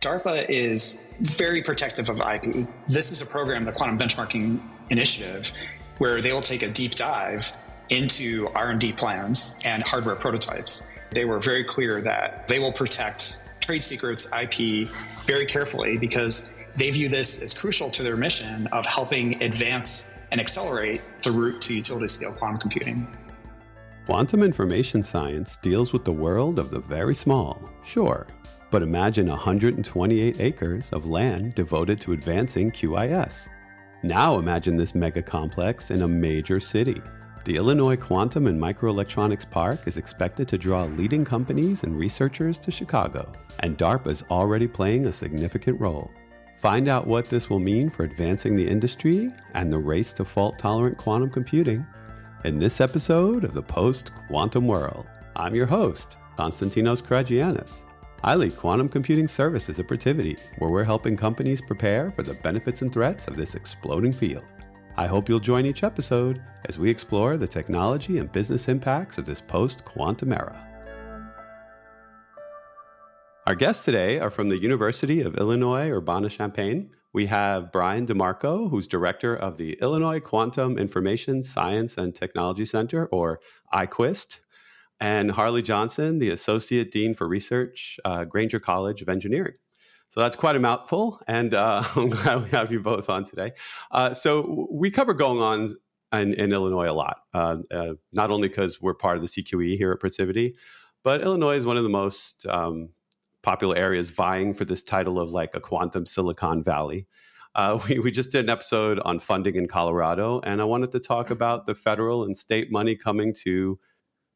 DARPA is very protective of IP. This is a program, the Quantum Benchmarking Initiative, where they will take a deep dive into R&D plans and hardware prototypes. They were very clear that they will protect trade secrets, IP, very carefully because they view this as crucial to their mission of helping advance and accelerate the route to utility-scale quantum computing. Quantum information science deals with the world of the very small, sure. But imagine 128 acres of land devoted to advancing QIS. Now imagine this mega complex in a major city. The Illinois Quantum and Microelectronics Park is expected to draw leading companies and researchers to Chicago, and DARPA is already playing a significant role. Find out what this will mean for advancing the industry and the race to fault-tolerant quantum computing in this episode of the Post-Quantum World. I'm your host, Konstantinos Karagiannis. I lead quantum computing services at Protiviti, where we're helping companies prepare for the benefits and threats of this exploding field. I hope you'll join each episode as we explore the technology and business impacts of this post-quantum era. Our guests today are from the University of Illinois Urbana-Champaign. We have Brian DeMarco, who's director of the Illinois Quantum Information Science and Technology Center, or IQUIST, and Harley Johnson, the Associate Dean for Research, Grainger College of Engineering. So that's quite a mouthful, and I'm glad we have you both on today. So we cover going on in Illinois a lot, not only because we're part of the CQE here at Protiviti, but Illinois is one of the most popular areas vying for this title of like a quantum Silicon Valley. We just did an episode on funding in Colorado, and I wanted to talk about the federal and state money coming to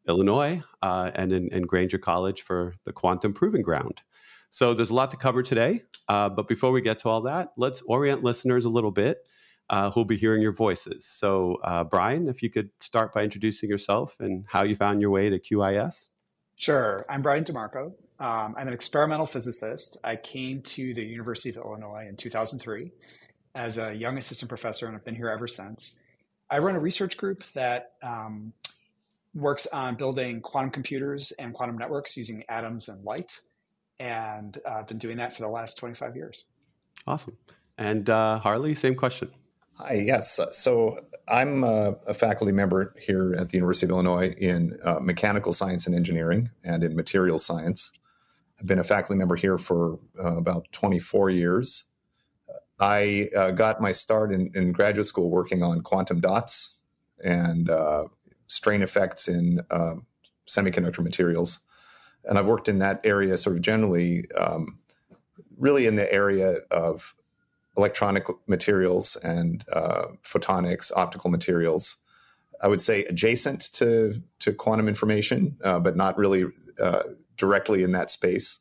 Illinois and in Grainger College for the Quantum Proving Ground. So there's a lot to cover today. But before we get to all that, let's orient listeners a little bit who'll be hearing your voices. So Brian, if you could start by introducing yourself and how you found your way to QIS. Sure. I'm Brian DeMarco. I'm an experimental physicist. I came to the University of Illinois in 2003 as a young assistant professor, and I've been here ever since. I run a research group that works on building quantum computers and quantum networks using atoms and light. And I've been doing that for the last 25 years. Awesome. And Harley, same question. Hi, yes. So I'm a faculty member here at the University of Illinois in mechanical science and engineering and in materials science. I've been a faculty member here for about 24 years. I got my start in graduate school working on quantum dots and strain effects in semiconductor materials. And I've worked in that area sort of generally, really in the area of electronic materials and photonics, optical materials. I would say adjacent to quantum information, but not really directly in that space.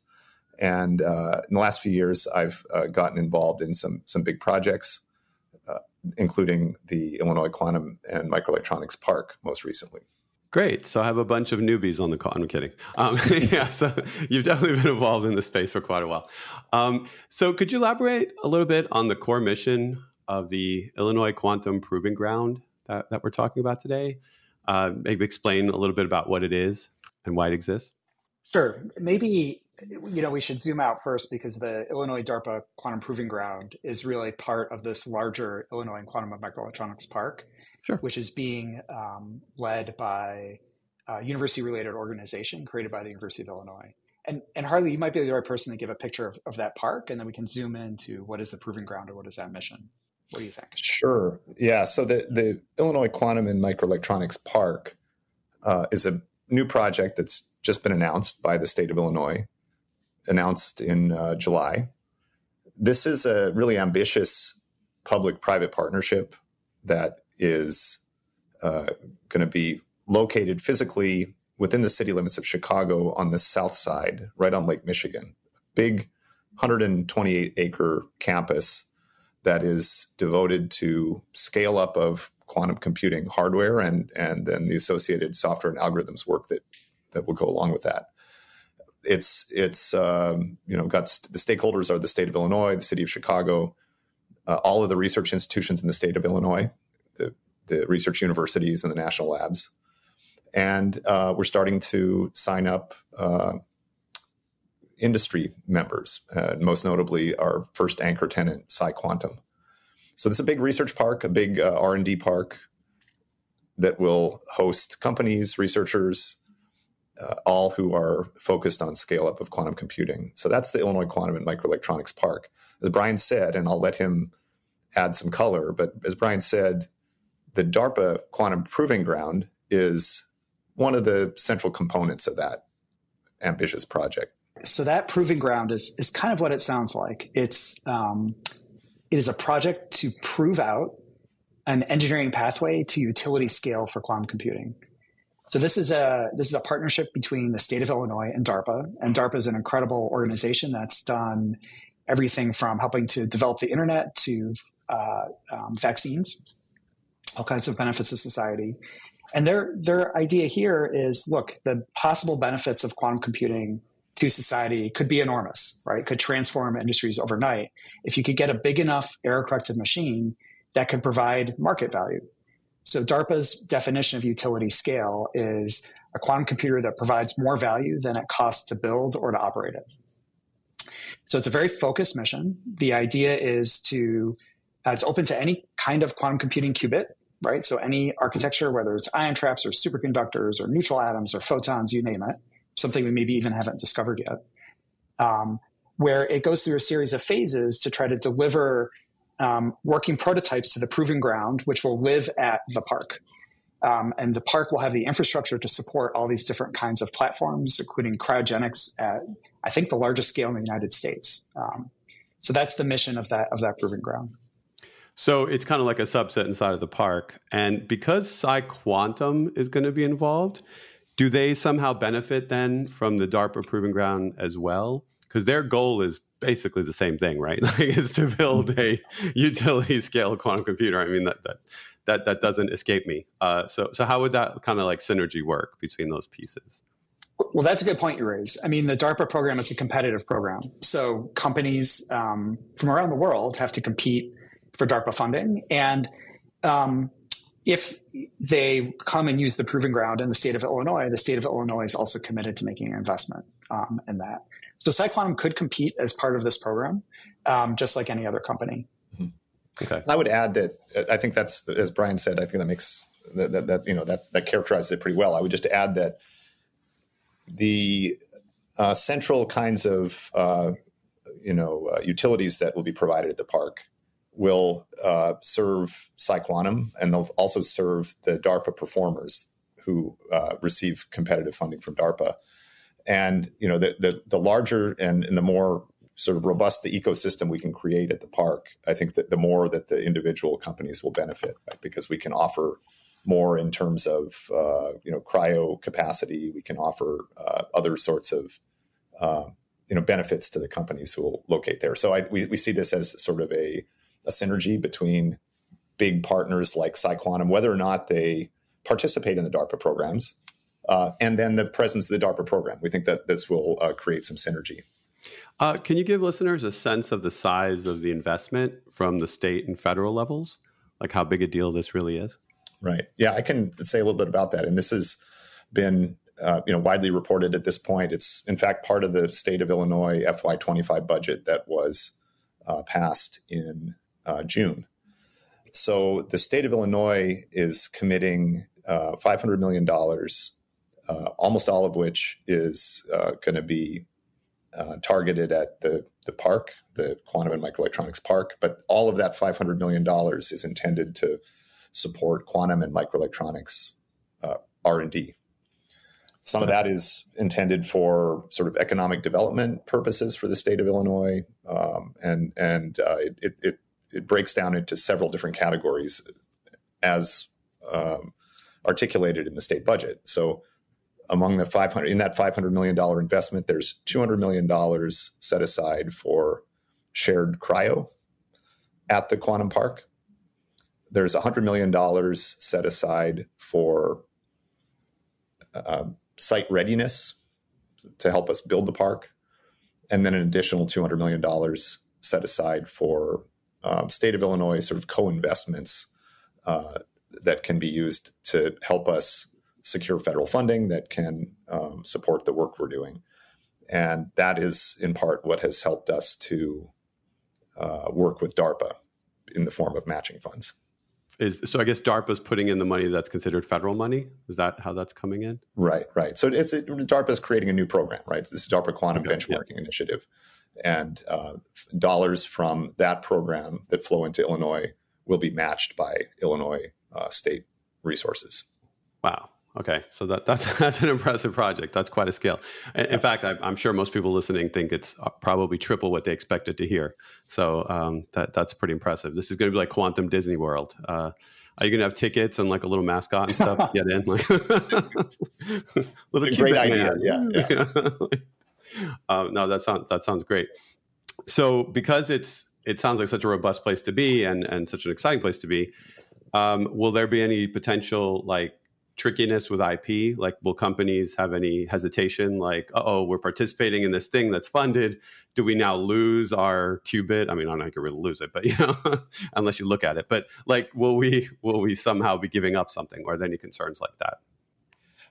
And in the last few years, I've gotten involved in some big projects, including the Illinois Quantum and Microelectronics Park most recently. Great. So I have a bunch of newbies on the call. I'm kidding. Yeah, so you've definitely been involved in this space for quite a while. So could you elaborate a little bit on the core mission of the Illinois Quantum Proving Ground that we're talking about today? Maybe explain a little bit about what it is and why it exists. Sure. Maybe we should zoom out first because the Illinois DARPA Quantum Proving Ground is really part of this larger Illinois Quantum and Microelectronics Park. Sure. Which is being led by a university-related organization created by the University of Illinois. And Harley, you might be the right person to give a picture of that park, and then we can zoom into what is the Proving Ground or what is that mission. What do you think? Sure. Yeah. So the Illinois Quantum and Microelectronics Park is a new project that's just been announced by the state of Illinois, announced in July. This is a really ambitious public-private partnership that is going to be located physically within the city limits of Chicago on the south side, right on Lake Michigan. Big 128-acre campus that is devoted to scale up of quantum computing hardware and then the associated software and algorithms work that will go along with that. It's got the stakeholders are the state of Illinois, the city of Chicago, all of the research institutions in the state of Illinois, the research universities and the national labs. And we're starting to sign up industry members, most notably our first anchor tenant, Squantum. So this is a big research park, a big R&D park that will host companies, researchers, all who are focused on scale-up of quantum computing. So that's the Illinois Quantum and Microelectronics Park. As Brian said, and I'll let him add some color, but as Brian said, the DARPA Quantum Proving Ground is one of the central components of that ambitious project. So that proving ground is kind of what it sounds like. It is a project to prove out an engineering pathway to utility scale for quantum computing. So this is a partnership between the state of Illinois and DARPA. And DARPA is an incredible organization that's done everything from helping to develop the internet to vaccines, all kinds of benefits to society. And their idea here is, look, the possible benefits of quantum computing to society could be enormous, right? Could transform industries overnight if you could get a big enough error-corrected machine that could provide market value. So DARPA's definition of utility scale is a quantum computer that provides more value than it costs to build or to operate it. So it's a very focused mission. The idea is it's open to any kind of quantum computing qubit, right? So any architecture, whether it's ion traps or superconductors or neutral atoms or photons, you name it, something we maybe even haven't discovered yet, where it goes through a series of phases to try to deliver working prototypes to the proving ground, which will live at the park. And the park will have the infrastructure to support all these different kinds of platforms, including cryogenics at, I think, the largest scale in the United States. So that's the mission of that proving ground. So it's kind of like a subset inside of the park. And because Squantum is going to be involved, do they somehow benefit then from the DARPA proving ground as well? Because their goal is basically the same thing, right? Like, is to build a utility scale quantum computer. I mean, that doesn't escape me. So how would that kind of like synergy work between those pieces? Well, that's a good point you raise. I mean, the DARPA program, it's a competitive program. So companies from around the world have to compete for DARPA funding. And if they come and use the proving ground in the state of Illinois is also committed to making an investment in that. So Squantum could compete as part of this program, just like any other company. Mm-hmm. Okay. I would add that I think that's, as Brian said, I think that makes that characterizes it pretty well. I would just add that the central kinds of utilities that will be provided at the park will serve Squantum, and they'll also serve the DARPA performers who receive competitive funding from DARPA. And the larger and the more sort of robust the ecosystem we can create at the park, I think that the more that the individual companies will benefit, right? Because we can offer more in terms of cryo capacity. We can offer other sorts of benefits to the companies who will locate there. So we see this as sort of a synergy between big partners like Squantum, whether or not they participate in the DARPA programs, and then the presence of the DARPA program. We think that this will create some synergy. Can you give listeners a sense of the size of the investment from the state and federal levels? Like how big a deal this really is? Right. Yeah, I can say a little bit about that. And this has been widely reported at this point. It's, in fact, part of the state of Illinois FY25 budget that was passed in June. So the state of Illinois is committing $500 million, almost all of which is going to be targeted at the park, the Quantum and Microelectronics Park. But all of that $500 million is intended to support quantum and microelectronics R&D. Some of that is intended for sort of economic development purposes for the state of Illinois, and it breaks down into several different categories as articulated in the state budget. So among the $500 million investment, there's $200 million set aside for shared cryo at the Quantum Park. There's $100 million set aside for site readiness to help us build the park. And then an additional $200 million set aside for state of Illinois sort of co-investments that can be used to help us secure federal funding that can support the work we're doing. And that is in part what has helped us to work with DARPA in the form of matching funds. So I guess DARPA is putting in the money that's considered federal money. Is that how that's coming in? Right. So DARPA is creating a new program, right? This is DARPA Quantum Benchmarking Initiative. And dollars from that program that flow into Illinois will be matched by Illinois state resources. Wow. Okay, so that's an impressive project. That's quite a scale. In fact, I'm sure most people listening think it's probably triple what they expected to hear. So that's pretty impressive. This is going to be like Quantum Disney World. Are you going to have tickets and like a little mascot and stuff to get in? Like, little great idea. Yeah. No, that sounds great. So because it sounds like such a robust place to be and such an exciting place to be, will there be any potential like trickiness with IP? Like, will companies have any hesitation? Like, we're participating in this thing that's funded. Do we now lose our qubit? I mean, I'm not going to really lose it, but unless you look at it. But like, will we somehow be giving up something? Or are there any concerns like that?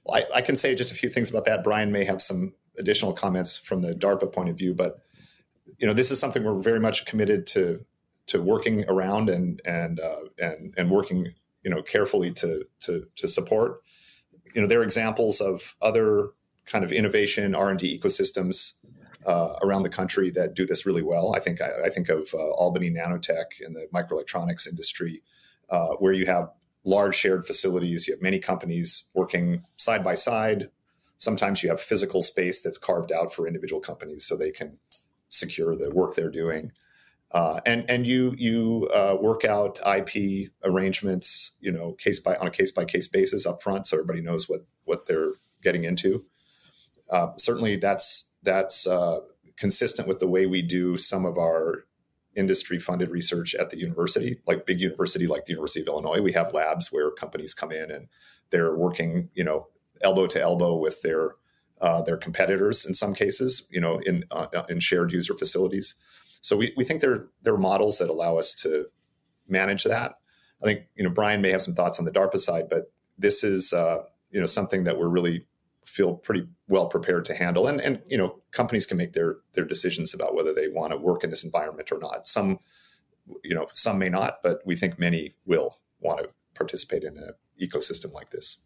Well, I can say just a few things about that. Brian may have some additional comments from the DARPA point of view, but this is something we're very much committed to working around and working carefully to support. There are examples of other kind of innovation R&D ecosystems around the country that do this really well. I think of Albany Nanotech in the microelectronics industry, where you have large shared facilities. You have many companies working side by side. Sometimes you have physical space that's carved out for individual companies so they can secure the work they're doing. And you work out IP arrangements, on a case by case basis up front, so everybody knows what they're getting into. Certainly, that's consistent with the way we do some of our industry funded research at the university, like big university like the University of Illinois. We have labs where companies come in and they're working, elbow to elbow with their competitors in some cases, in shared user facilities. So we think there are models that allow us to manage that. I think, Brian may have some thoughts on the DARPA side, but this is, something that we're really feel pretty well prepared to handle. And companies can make their decisions about whether they want to work in this environment or not. Some may not, but we think many will want to participate in an ecosystem like this.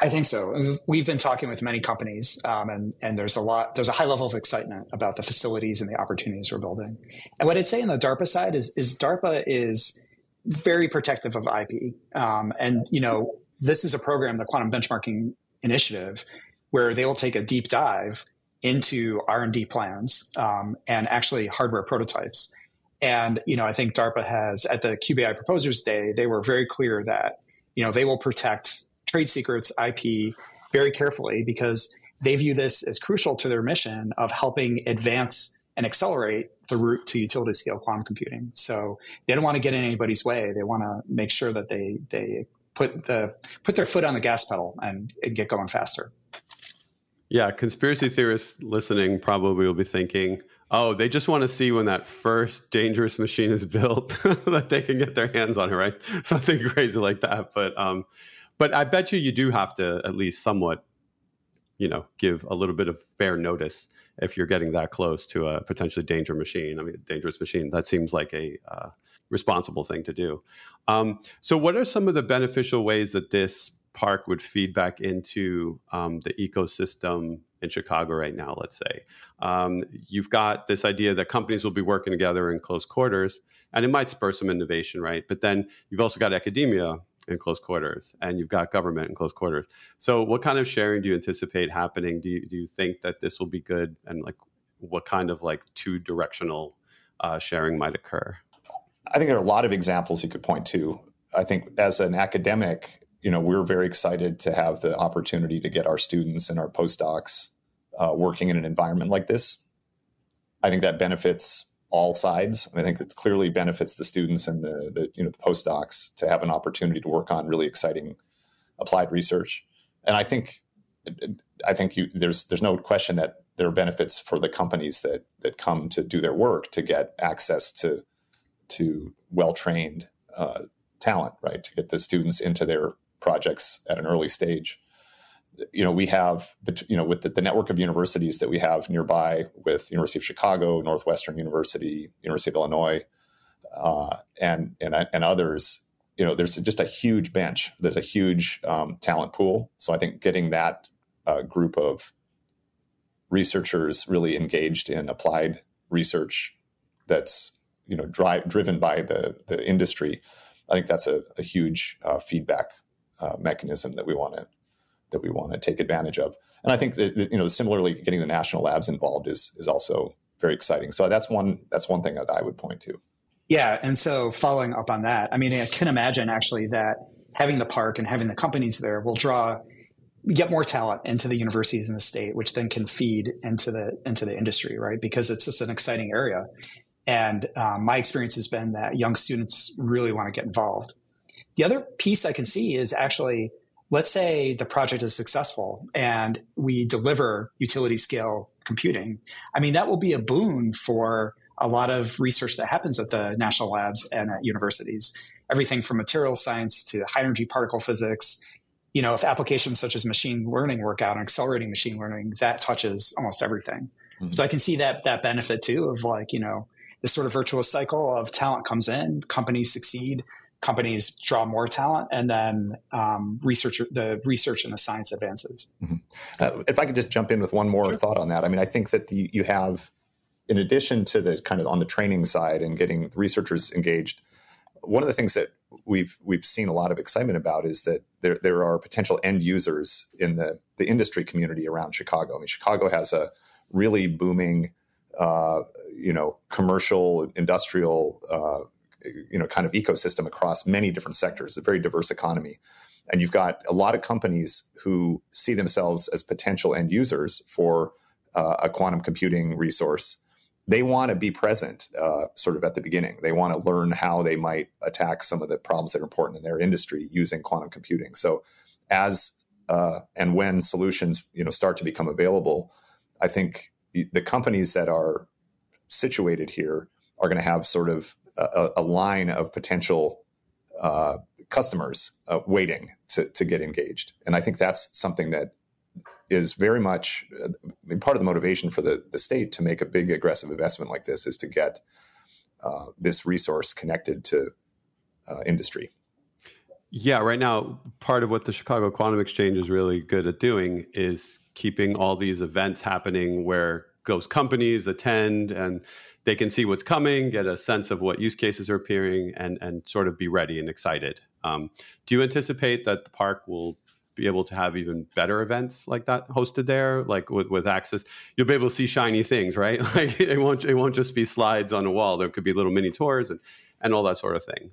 I think so. We've been talking with many companies, and there's a high level of excitement about the facilities and the opportunities we're building. And what I'd say on the DARPA side is DARPA is very protective of IP. This is a program, the Quantum Benchmarking Initiative, where they will take a deep dive into R&D plans and actually hardware prototypes. And, I think DARPA has, at the QBI Proposers Day, they were very clear that, they will protect trade secrets, IP, very carefully, because they view this as crucial to their mission of helping advance and accelerate the route to utility scale quantum computing. So they don't want to get in anybody's way. They want to make sure that they put their foot on the gas pedal and get going faster. Yeah, conspiracy theorists listening probably will be thinking, they just want to see when that first dangerous machine is built that they can get their hands on it, right? Something crazy like that. But I bet you do have to at least somewhat, give a little bit of fair notice if you're getting that close to a potentially dangerous machine. That seems like a responsible thing to do. So what are some of the beneficial ways that this park would feed back into the ecosystem in Chicago right now, let's say? You've got this idea that companies will be working together in close quarters, and it might spur some innovation, right? But then you've also got academia in close quarters, and you've got government in close quarters. So what kind of sharing do you anticipate happening? Do you think that this will be good? And like, what kind of like two-directional sharing might occur? I think there are a lot of examples you could point to. I think as an academic, we're very excited to have the opportunity to get our students and our postdocs working in an environment like this. I think that benefits all sides. I think it clearly benefits the students and the postdocs to have an opportunity to work on really exciting applied research. And I think there's no question that there are benefits for the companies that come to do their work to get access to well-trained talent, right? To get the students into their projects at an early stage. we have, with the network of universities that we have nearby with University of Chicago, Northwestern University, University of Illinois, and others, there's just a huge bench. There's a huge talent pool. So I think getting that group of researchers really engaged in applied research that's driven by the industry, I think that's a huge feedback mechanism that we want to take advantage of. And I think that similarly, getting the national labs involved is also very exciting. So that's one thing that I would point to. Yeah, and so following up on that, I mean, I can imagine actually that having the park and having the companies there will get more talent into the universities in the state, which then can feed into the industry, right? Because it's just an exciting area. And my experience has been that young students really want to get involved. The other piece I can see is actually, let's say the project is successful and we deliver utility scale computing. I mean, that will be a boon for a lot of research that happens at the national labs and at universities. Everything from material science to high energy particle physics. If applications such as machine learning work out and accelerating machine learning, that touches almost everything. Mm-hmm. So I can see that benefit too of this sort of virtuous cycle of talent comes in, companies succeed, companies draw more talent, and then the research and the science advances. Mm-hmm. If I could just jump in with one more Sure. thought on that. I mean, I think that you have, in addition to the kind of on the training side and getting researchers engaged, one of the things that we've seen a lot of excitement about is that there are potential end users in the industry community around Chicago. I mean, Chicago has a really booming, commercial, industrial, kind of ecosystem across many different sectors, a very diverse economy. And you've got a lot of companies who see themselves as potential end users for a quantum computing resource. They want to be present sort of at the beginning. They want to learn how they might attack some of the problems that are important in their industry using quantum computing. So as and when solutions start to become available, I think the companies that are situated here are going to have sort of a line of potential customers waiting to get engaged. And I think that's something that is very much part of the motivation for the state to make a big aggressive investment like this is to get this resource connected to industry. Yeah, right now, part of what the Chicago Quantum Exchange is really good at doing is keeping all these events happening where those companies attend and they can see what's coming, get a sense of what use cases are appearing, and sort of be ready and excited. Do you anticipate that the park will be able to have even better events like that hosted there, like with access? You'll be able to see shiny things, right? Like it won't just be slides on a wall. There could be little mini tours and all that sort of thing.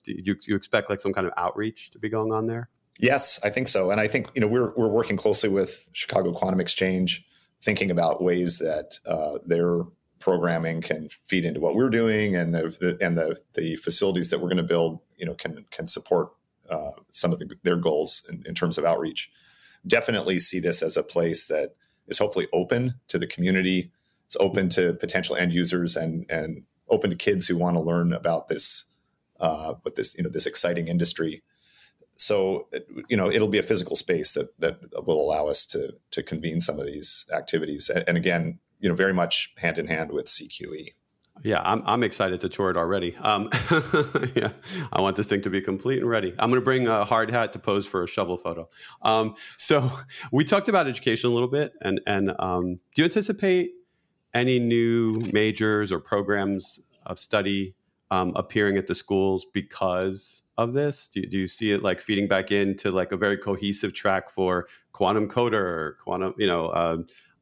Do you expect like some kind of outreach to be going on there? Yes, I think so. And I think we're working closely with Chicago Quantum Exchange, thinking about ways that their programming can feed into what we're doing, and the facilities that we're going to build, can support some of their goals in terms of outreach. Definitely see this as a place that is hopefully open to the community. It's open to potential end users and open to kids who want to learn about this, this exciting industry. So, it'll be a physical space that will allow us to convene some of these activities. And again, very much hand in hand with CQE. Yeah, I'm excited to tour it already. Yeah, I want this thing to be complete and ready. I'm going to bring a hard hat to pose for a shovel photo. So we talked about education a little bit, and do you anticipate any new majors or programs of study appearing at the schools because of this? Do you see it like feeding back into like a very cohesive track for quantum coder or quantum,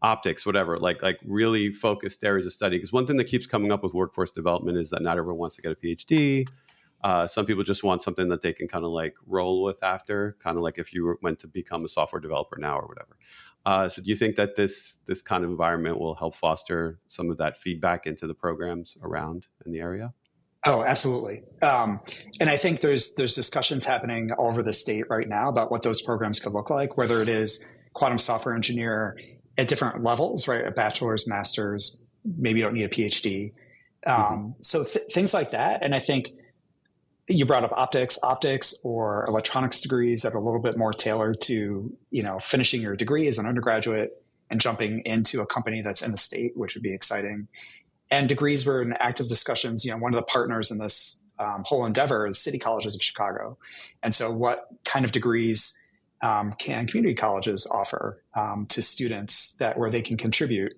optics, whatever, like really focused areas of study? Because one thing that keeps coming up with workforce development is that not everyone wants to get a PhD. Some people just want something that they can kind of like roll with after, kind of like if you went to become a software developer now or whatever. So do you think that this kind of environment will help foster some of that feedback into the programs around in the area? Oh, absolutely. And I think there's discussions happening all over the state right now about what those programs could look like, whether it is quantum software engineer at different levels, right? A bachelor's, master's, maybe you don't need a PhD. So things like that. And I think you brought up optics or electronics degrees that are a little bit more tailored to, finishing your degree as an undergraduate and jumping into a company that's in the state, which would be exciting. And degrees were in active discussions. One of the partners in this whole endeavor is City Colleges of Chicago. And so what kind of degrees can community colleges offer to students where they can contribute?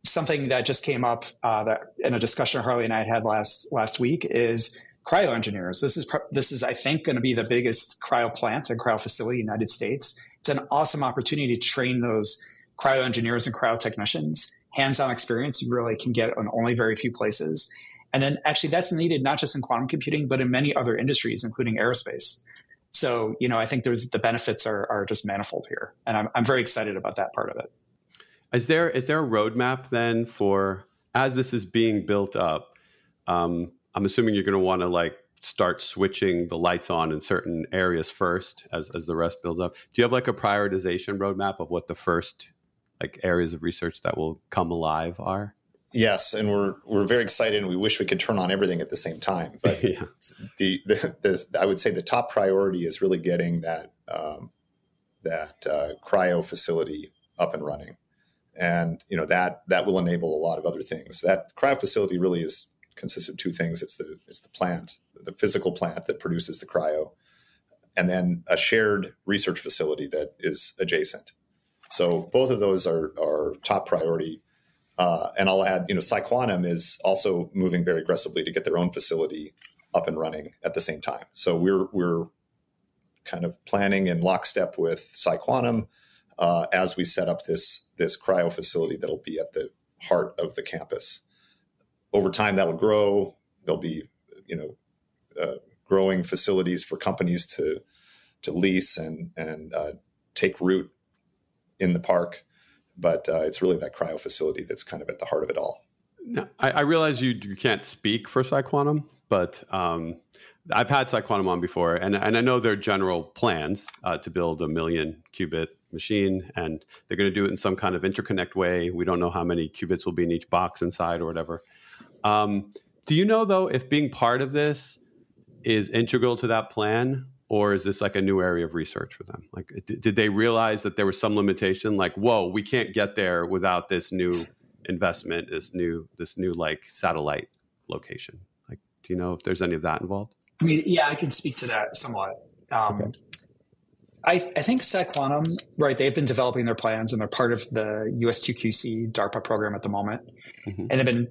Something that just came up that in a discussion Harley and I had last week is cryo engineers. This is I think going to be the biggest cryo plant and cryo facility in the United States. It's an awesome opportunity to train those cryo engineers and cryo technicians. Hands-on experience you really can get on only very few places. And then actually that's needed not just in quantum computing, but in many other industries, including aerospace. So, I think the benefits are just manifold here. And I'm very excited about that part of it. Is there a roadmap then for, as this is being built up, I'm assuming you're going to want to start switching the lights on in certain areas first as the rest builds up. Do you have a prioritization roadmap of what the first areas of research that will come alive are? Yes, and we're very excited, and we wish we could turn on everything at the same time. But yeah. I would say the top priority is really getting that cryo facility up and running, and that will enable a lot of other things. That cryo facility really consists of two things. It's the plant, the physical plant that produces the cryo, and then a shared research facility that is adjacent. So both of those are top priority. And I'll add, Squantum is also moving very aggressively to get their own facility up and running at the same time. So we're kind of planning in lockstep with Squantum as we set up this cryo facility that'll be at the heart of the campus. Over time, that'll grow. There'll be, growing facilities for companies to lease and take root in the park. But it's really that cryo facility that's kind of at the heart of it all. Now, I realize you can't speak for Squantum, but I've had Squantum on before, and I know their general plans to build a 1 million qubit machine, and they're going to do it in some kind of interconnect way. We don't know how many qubits will be in each box inside or whatever. Do you know, though, if being part of this is integral to that plan? Or is this a new area of research for them? Did they realize that there was some limitation? Whoa, we can't get there without this new investment, this new satellite location. Do you know if there's any of that involved? I mean, yeah, I can speak to that somewhat. Okay. I think Squantum, right? They've been developing their plans, and they're part of the US2QC DARPA program at the moment, and they've been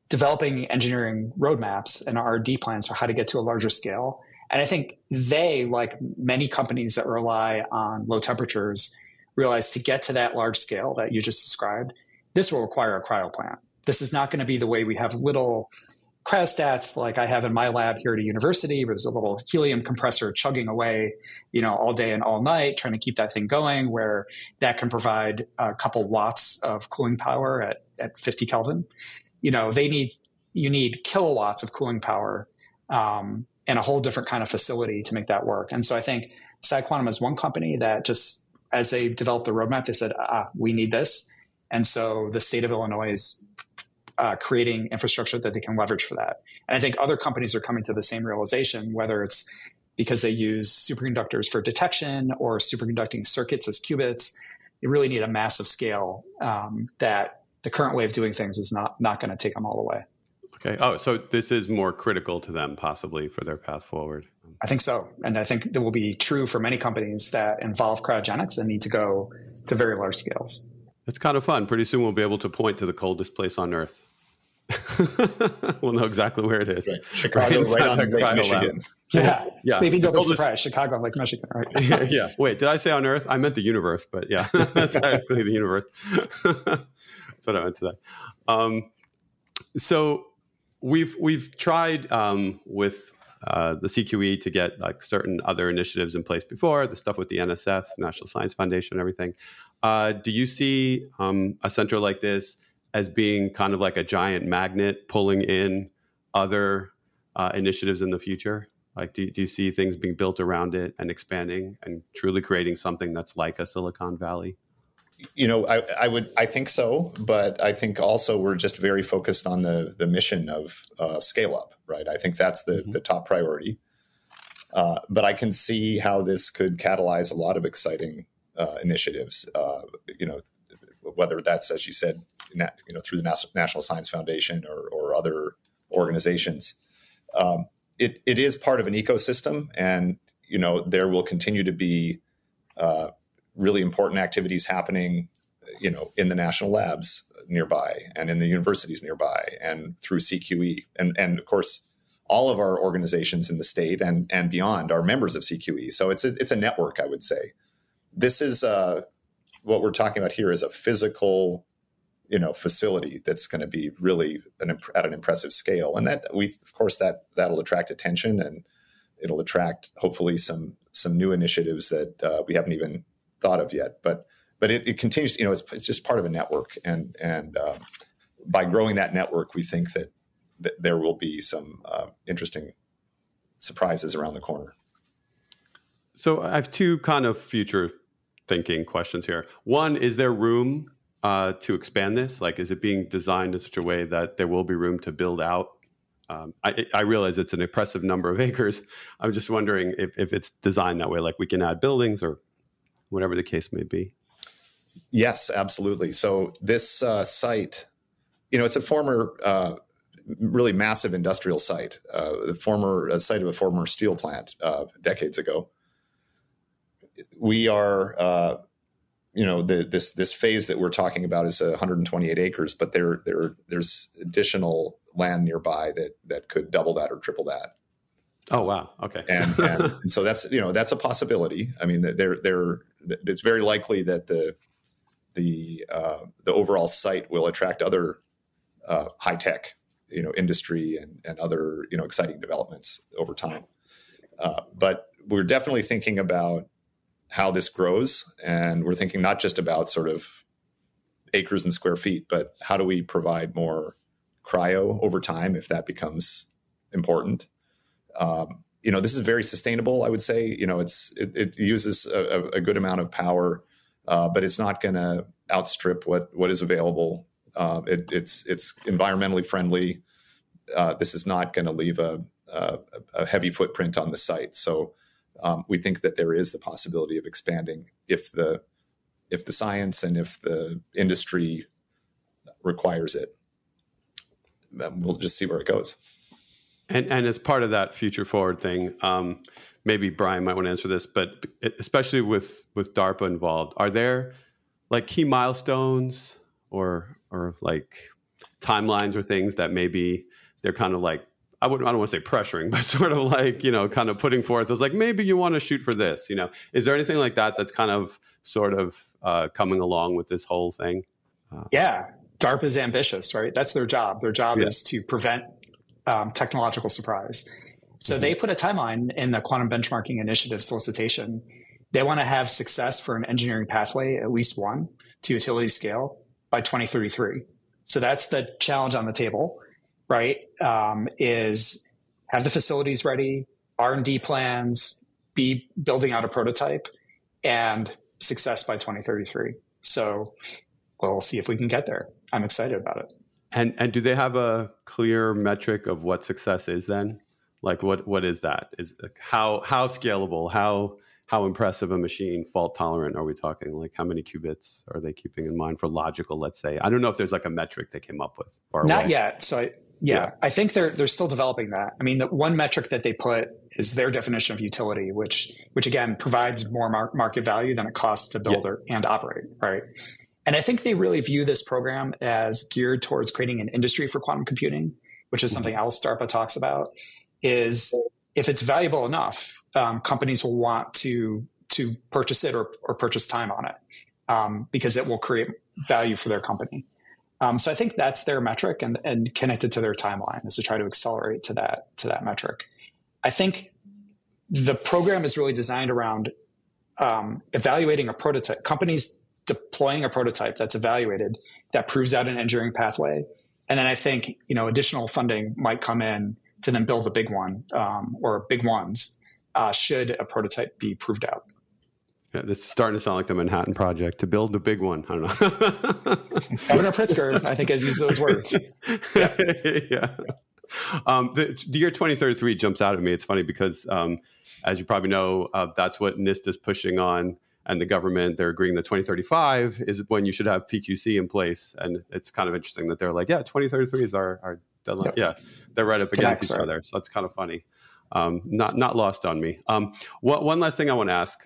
developing engineering roadmaps and R&D plans for how to get to a larger scale. And I think they, like many companies that rely on low temperatures, realize to get to that large scale that you just described, this will require a cryo plant. This is not going to be the way we have little cryostats like I have in my lab here at a university, where there's a little helium compressor chugging away, all day and all night, trying to keep that thing going, where that can provide a couple watts of cooling power at 50 Kelvin. You need kilowatts of cooling power, and a whole different kind of facility to make that work. And so I think Squantum is one company that just, as they developed the roadmap, they said, we need this. And so the state of Illinois is creating infrastructure that they can leverage for that. And I think other companies are coming to the same realization, whether it's because they use superconductors for detection or superconducting circuits as qubits. You really need a massive scale that the current way of doing things is not going to take them all the way. Okay. Oh, so this is more critical to them possibly for their path forward. I think so. And I think that will be true for many companies that involve cryogenics and need to go to very large scales. It's kind of fun. Pretty soon we'll be able to point to the coldest place on Earth. We'll know exactly where it is. Right. Chicago, right on Lake Michigan. Yeah. Maybe don't be surprised. Chicago, Lake Michigan, right? Yeah. Wait, did I say on Earth? I meant the universe, but yeah, that's actually the universe. That's what I meant to say. So we've tried with the CQE to get certain other initiatives in place before, the stuff with the NSF, National Science Foundation, and everything. Do you see a center like this as being kind of like a giant magnet pulling in other initiatives in the future? Do you see things being built around it and expanding and truly creating something that's like a Silicon Valley? I think so, but I think also we're just very focused on the mission of scale up, right? I think that's the top priority. But I can see how this could catalyze a lot of exciting initiatives. Whether that's, as you said, through the National Science Foundation or other organizations. It is part of an ecosystem, and there will continue to be really important activities happening, in the national labs nearby and in the universities nearby and through CQE. And of course, all of our organizations in the state and beyond are members of CQE. So it's a network, I would say. This is what we're talking about here is a physical, facility that's going to be really at an impressive scale. And that'll attract attention, and it'll attract hopefully some new initiatives that we haven't even thought of yet. But it continues, it's just part of a network. And by growing that network, we think that there will be some interesting surprises around the corner. So I have two kind of future thinking questions here. One, is there room to expand this? Like, is it being designed in such a way that there will be room to build out? I realize it's an impressive number of acres. I'm just wondering if it's designed that way, like we can add buildings or whatever the case may be. Yes, absolutely. So this site, it's a former, really massive industrial site, the site of a former steel plant decades ago. We are, this phase that we're talking about is 128 acres, but there's additional land nearby that could double that or triple that. Oh, wow. Okay. And so that's a possibility. I mean, it's very likely that the overall site will attract other high tech, industry and other, exciting developments over time. But we're definitely thinking about how this grows, and we're thinking not just about sort of acres and square feet, but how do we provide more cryo over time if that becomes important. This is very sustainable, I would say. It uses a good amount of power, but it's not going to outstrip what is available. It's environmentally friendly. This is not going to leave a heavy footprint on the site. So we think that there is the possibility of expanding if the science and if the industry requires it. We'll just see where it goes. And as part of that future forward thing, maybe Brian might want to answer this, but especially with DARPA involved, are there like key milestones or like timelines or things that maybe they're kind of like, I don't want to say pressuring, but sort of like, kind of putting forth as like, maybe you want to shoot for this, is there anything like that that's kind of sort of coming along with this whole thing? Yeah. DARPA is ambitious, right? That's their job. Their job is to prevent technological surprise. So they put a timeline in the Quantum Benchmarking Initiative solicitation. They want to have success for an engineering pathway, at least one, to utility scale by 2033. So that's the challenge on the table, right? Is have the facilities ready, R&D plans, be building out a prototype, and success by 2033. So we'll see if we can get there. I'm excited about it. And do they have a clear metric of what success is then? Like what is that? Is how scalable, how impressive a machine, fault tolerant are we talking? Like how many qubits are they keeping in mind for logical, let's say? I don't know if there's like a metric they came up with. Not yet. So I think they're still developing that. I mean, the one metric that they put is their definition of utility, which again provides more market value than it costs to build and operate, right? And I think they really view this program as geared towards creating an industry for quantum computing, which is something else DARPA talks about, is if it's valuable enough, companies will want to purchase it or purchase time on it because it will create value for their company. So I think that's their metric and connected to their timeline is to try to accelerate to that metric. I think the program is really designed around evaluating a prototype, companies deploying a prototype that's evaluated, that proves out an engineering pathway. And then I think, additional funding might come in to then build a big one or big ones should a prototype be proved out. Yeah, this is starting to sound like the Manhattan Project to build the big one. I don't know. Governor Pritzker, I think, has used those words. Yeah. The year 2033 jumps out at me. It's funny because, as you probably know, that's what NIST is pushing on, and the government, they're agreeing that 2035 is when you should have PQC in place. And it's kind of interesting that they're like, yeah, 2033 is our deadline. Yep. Yeah, they're right up against each other. So that's kind of funny. Not lost on me. One last thing I want to ask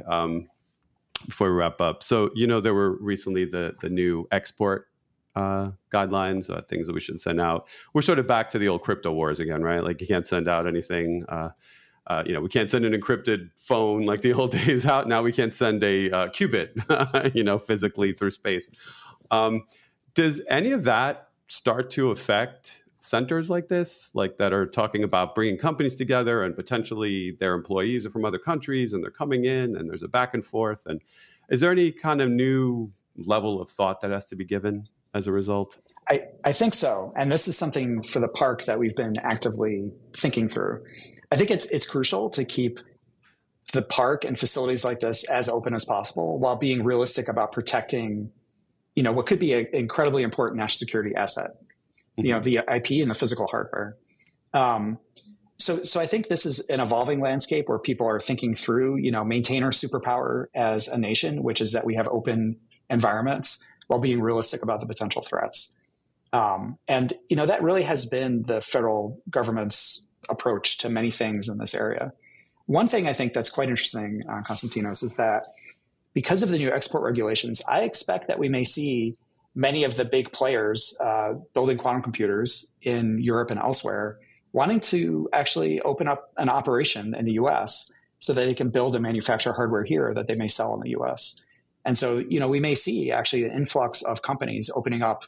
before we wrap up. So, there were recently the new export guidelines, things that we should send out. We're sort of back to the old crypto wars again, right? Like you can't send out anything. We can't send an encrypted phone like the old days out. Now we can't send a qubit, physically through space. Does any of that start to affect centers like this, like that are talking about bringing companies together and potentially their employees are from other countries and they're coming in and there's a back and forth? And is there any kind of new level of thought that has to be given as a result? I think so. And this is something for the park that we've been actively thinking through. I think it's crucial to keep the park and facilities like this as open as possible while being realistic about protecting, what could be an incredibly important national security asset, via IP and the physical hardware. So I think this is an evolving landscape where people are thinking through, maintain our superpower as a nation, which is that we have open environments while being realistic about the potential threats. And that really has been the federal government's approach to many things in this area. One thing I think that's quite interesting, Konstantinos, is that because of the new export regulations, I expect that we may see many of the big players building quantum computers in Europe and elsewhere wanting to actually open up an operation in the US so that they can build and manufacture hardware here that they may sell in the US. And so, we may see actually an influx of companies opening up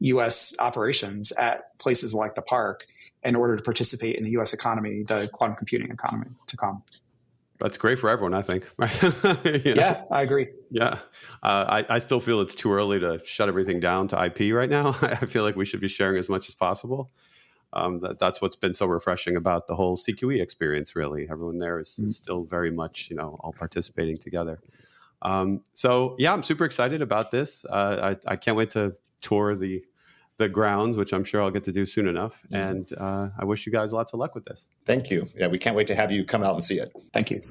US operations at places like the park in order to participate in the US economy, the quantum computing economy to come. That's great for everyone, I think. Right? Yeah, I agree. Yeah. I still feel it's too early to shut everything down to IP right now. I feel like we should be sharing as much as possible. That's what's been so refreshing about the whole CQE experience, really. Everyone there is still very much, all participating together. So, yeah, I'm super excited about this. I can't wait to tour the grounds, which I'm sure I'll get to do soon enough. And I wish you guys lots of luck with this. Thank you. Yeah, we can't wait to have you come out and see it. Thank you.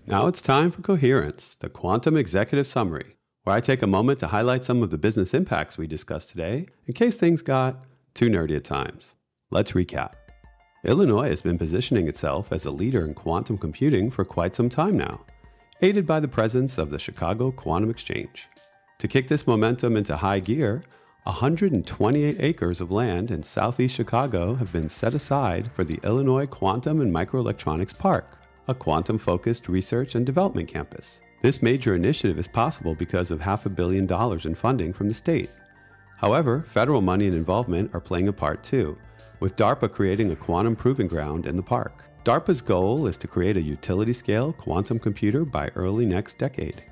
Now it's time for Coherence, the Quantum Executive Summary, where I take a moment to highlight some of the business impacts we discussed today, in case things got too nerdy at times. Let's recap. Illinois has been positioning itself as a leader in quantum computing for quite some time now, aided by the presence of the Chicago Quantum Exchange. To kick this momentum into high gear, 128 acres of land in southeast Chicago have been set aside for the Illinois Quantum and Microelectronics Park, a quantum-focused research and development campus. This major initiative is possible because of $500 million in funding from the state. However, federal money and involvement are playing a part too, with DARPA creating a quantum proving ground in the park. DARPA's goal is to create a utility-scale quantum computer by early next decade,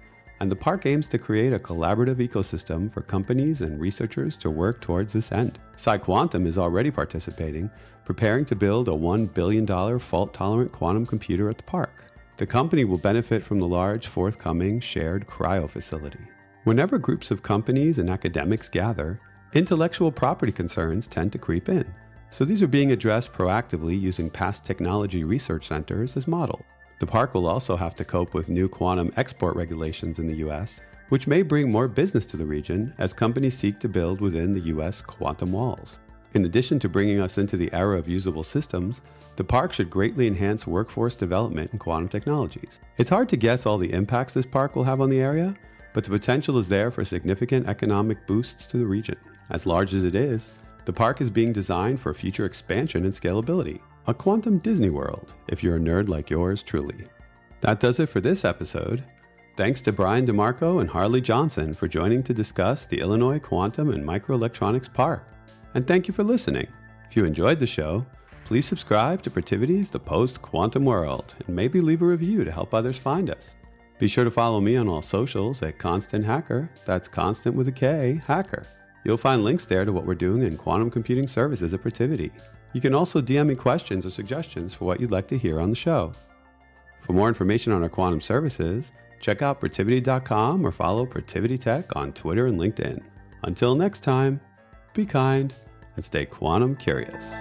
and the park aims to create a collaborative ecosystem for companies and researchers to work towards this end. Squantum is already participating, preparing to build a $1 billion fault-tolerant quantum computer at the park. The company will benefit from the large forthcoming shared cryo facility. Whenever groups of companies and academics gather, intellectual property concerns tend to creep in. So these are being addressed proactively using past technology research centers as model. The park will also have to cope with new quantum export regulations in the U.S., which may bring more business to the region as companies seek to build within the U.S. quantum walls. In addition to bringing us into the era of usable systems, the park should greatly enhance workforce development in quantum technologies. It's hard to guess all the impacts this park will have on the area, but the potential is there for significant economic boosts to the region. As large as it is, the park is being designed for future expansion and scalability. A quantum Disney World, if you're a nerd like yours truly. That does it for this episode. Thanks to Brian DeMarco and Harley Johnson for joining to discuss the Illinois Quantum and Microelectronics Park. And thank you for listening. If you enjoyed the show, please subscribe to Protiviti's The Post-Quantum World and maybe leave a review to help others find us. Be sure to follow me on all socials at Constant Hacker. That's Constant with a K, Hacker. You'll find links there to what we're doing in quantum computing services at Protiviti. You can also DM me questions or suggestions for what you'd like to hear on the show. For more information on our quantum services, Check out Protiviti.com or follow Protiviti Tech on Twitter and LinkedIn. Until next time, be kind and stay quantum curious.